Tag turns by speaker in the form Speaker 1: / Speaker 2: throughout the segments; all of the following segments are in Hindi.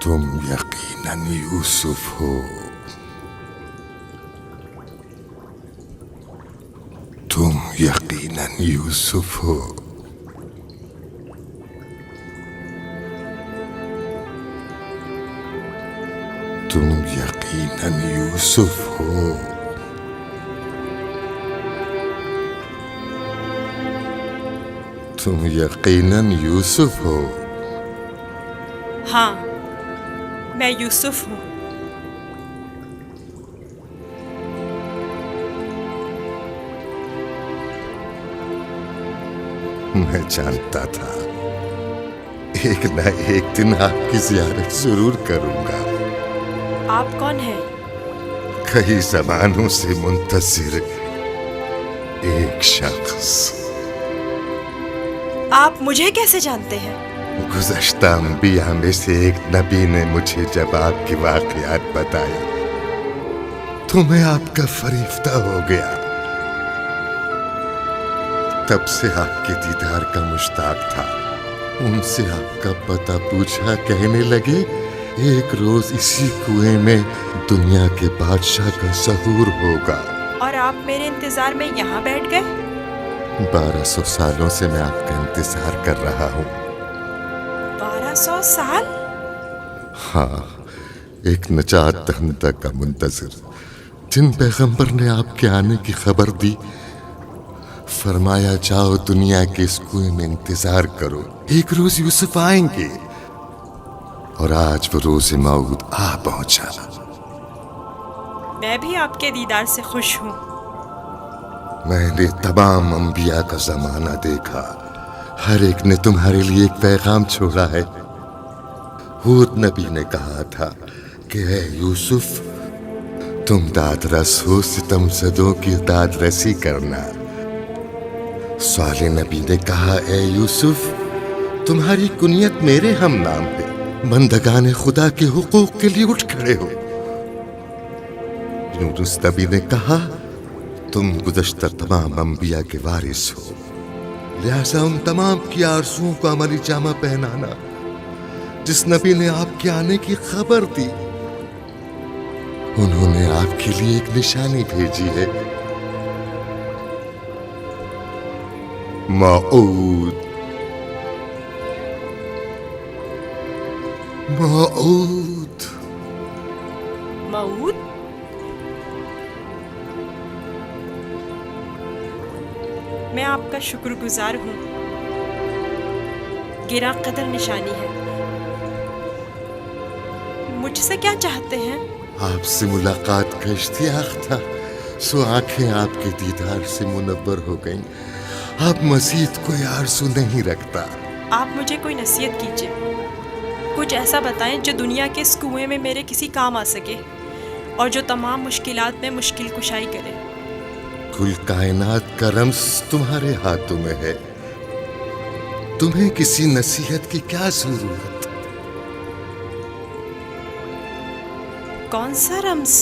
Speaker 1: तुम यकीनन यूसुफ हो। तुम यकीनन यूसुफ हो। तुम यकीनन यूसुफ हो। तुम यकीनन यूसुफ हो।
Speaker 2: हाँ, मैं यूसुफ हूँ।
Speaker 1: मैं जानता था एक न एक दिन आपकी ज़ियारत जरूर करूंगा।
Speaker 2: आप कौन हैं?
Speaker 1: कई ज़मानों से मुंतज़िर एक शख्स।
Speaker 2: आप मुझे कैसे जानते हैं?
Speaker 1: गुज़श्ता अंबिया में से एक नबी ने मुझे जब आपके वाक़यात बताए तो मैं आपका फरिश्ता हो गया। तब से आपके दीदार का मुश्ताक था। उनसे आपका पता पूछा, कहने लगे एक रोज इसी कुएं में दुनिया के बादशाह का ज़हूर होगा।
Speaker 2: और आप मेरे इंतजार में यहाँ बैठ गए?
Speaker 1: 1200 सालों से मैं आपका इंतजार कर रहा हूँ।
Speaker 2: 1200 साल?
Speaker 1: हाँ, एक नजात दहिंदा का मुंतज़िर, जिन पैगंबर ने आपके आने की खबर दी, फरमाया जाओ दुनिया के इस कुएं में इंतजार करो, एक रोज यूसुफ आएंगे। और आज वो रोज मौऊद आ पहुंचा।
Speaker 2: मैं भी आपके दीदार से खुश हूँ।
Speaker 1: मैंने तमाम अंबिया का जमाना देखा, हर एक ने तुम्हारे लिए एक पैगाम छोड़ा है। हूद नबी ने कहा था कि है यूसुफ, तुम दादरस हो, सितमज़दों की दादरसी करना। साले नबी ने कहा, ए यूसुफ, तुम्हारी कुनियत मेरे हम नाम पे, बंदगाने खुदा के हुकूक के लिए उठ खड़े हो। यूनुस नबी ने कहा, तुम गुज़श्ता तमाम अंबिया के वारिस हो, लिहाजा उन तमाम की आरज़ुओं को अमली जामा पहनाना जिस नबी ने आपके आने की खबर दी। उन्होंने आपके लिए एक निशानी भेजी है, मऊद। मऊद।
Speaker 2: मऊद? मैं आपका शुक्रगुजार हूँ। गिरा कदर निशानी है। मुझसे क्या चाहते हैं?
Speaker 1: आपसे मुलाकात का इश्तियाक था, सो आंखें आपके दीदार से मुनव्वर हो गईं। अब मज़ीद कोई आरज़ू नहीं रखता।
Speaker 2: आप मुझे कोई नसीहत कीजिए, कुछ ऐसा बताएं जो दुनिया के इस कुएं में मेरे किसी काम आ सके और जो तमाम मुश्किलात में मुश्किल कुशाई करे।
Speaker 1: कुल कायनात का रम्स तुम्हारे हाथों में है, तुम्हें किसी नसीहत की क्या जरूरत?
Speaker 2: कौन सा रम्स?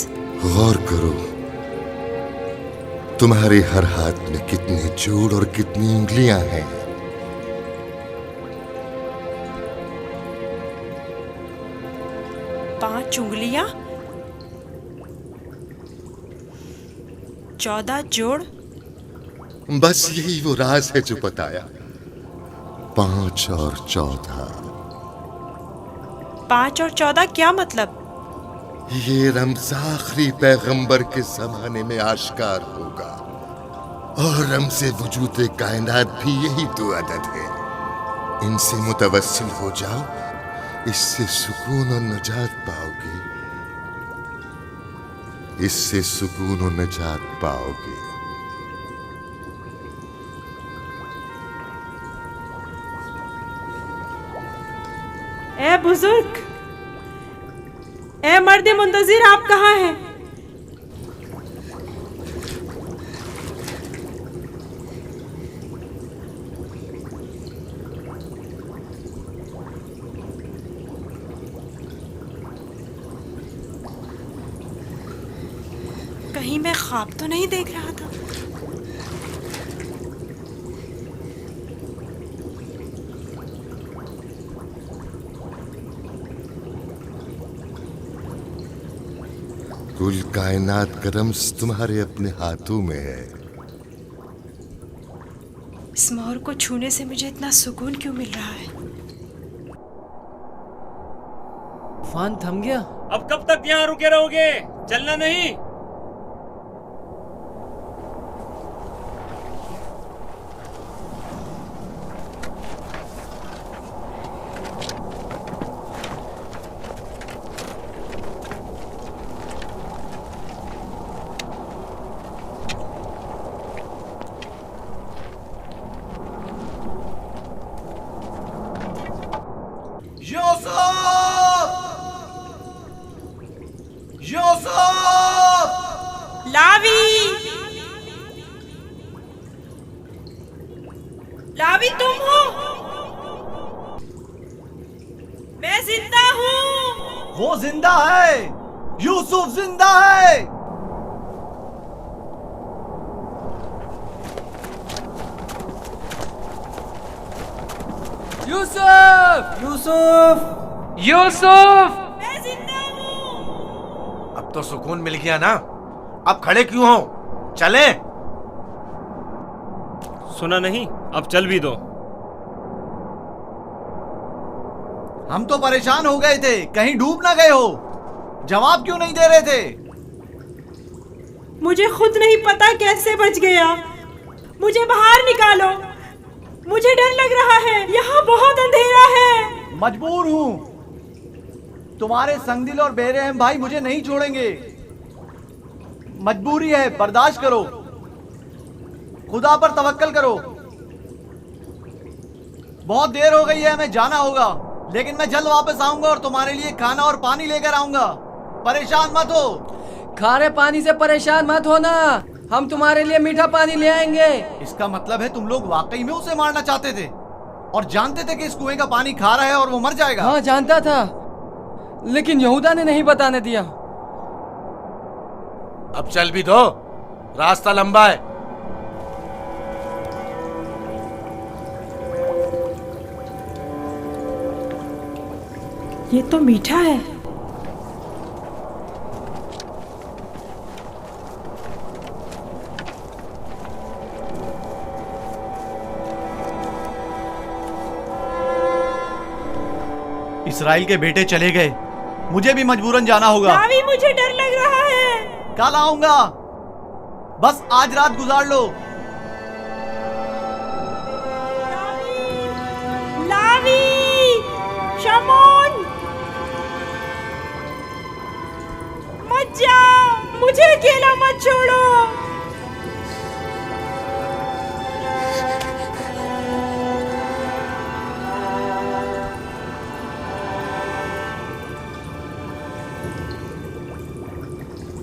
Speaker 1: गौर करो, तुम्हारे हर हाथ में कितने जोड़ और कितनी उंगलियां हैं।
Speaker 2: पांच उंगलियां, 14 जोड़।
Speaker 1: बस यही वो राज है जो बताया, 5 और 14।
Speaker 2: 5 और 14 क्या मतलब?
Speaker 1: ये रम्ज़ आखिरी पैगंबर के जमाने में आश्कार होगा, और रम्ज़े वजूद कायनात भी यही 2 अदद है। इनसे मुतवस्सिल हो जाओ, इससे सुकून और नजात पाओगे। इससे सुकून और नजात पाओगे।
Speaker 2: ए बुजुर्ग, ए मर्द मुंतज़िर, आप कहाँ हैं? कहीं मैं ख्वाब तो नहीं देख रहा था?
Speaker 1: कुल कायनात का रम्स तुम्हारे अपने हाथों में है।
Speaker 2: इस मोर को छूने से मुझे इतना सुकून क्यों मिल रहा है?
Speaker 3: तूफान थम गया।
Speaker 4: अब कब तक यहाँ रुके रहोगे? चलना नहीं?
Speaker 2: लावी तुम हो? मैं जिंदा हूँ।
Speaker 5: वो जिंदा है, यूसुफ जिंदा है।
Speaker 3: यूसुफ! यूसुफ! यूसुफ!
Speaker 2: मैं जिंदा हूँ।
Speaker 6: अब तो सुकून मिल गया ना? अब खड़े क्यों हो? चलें?
Speaker 4: सुना नहीं? अब चल भी दो।
Speaker 5: हम तो परेशान हो गए थे, कहीं डूब ना गए हो। जवाब क्यों नहीं दे रहे थे?
Speaker 2: मुझे खुद नहीं पता कैसे बच गया। मुझे बाहर निकालो, मुझे डर लग रहा है, यहाँ बहुत अंधेरा है।
Speaker 5: मजबूर हूँ, तुम्हारे संगदिल और बेरहम भाई मुझे नहीं छोड़ेंगे। मजबूरी है, बर्दाश्त करो, खुदा पर तवक्कल करो। बहुत देर हो गई है, हमें जाना होगा, लेकिन मैं जल्द वापस आऊंगा और तुम्हारे लिए खाना और पानी लेकर आऊंगा। परेशान मत हो।
Speaker 3: खारे पानी से परेशान मत होना, हम तुम्हारे लिए मीठा पानी ले आएंगे।
Speaker 5: इसका मतलब है तुम लोग वाकई में उसे मारना चाहते थे और जानते थे कि इस कुएं का पानी खारा है और वो मर जाएगा।
Speaker 3: हाँ जानता था, लेकिन यहूदा ने नहीं बताने दिया।
Speaker 6: अब चल भी दो, रास्ता लंबा है।
Speaker 2: ये तो मीठा है।
Speaker 5: इस्राएल के बेटे चले गए, मुझे भी मजबूरन जाना होगा।
Speaker 2: लावी, मुझे डर लग रहा है।
Speaker 5: कल आऊंगा, बस आज रात गुजार लो।
Speaker 2: लावी, शमोन, मत जाओ, मुझे अकेला मत छोड़ो।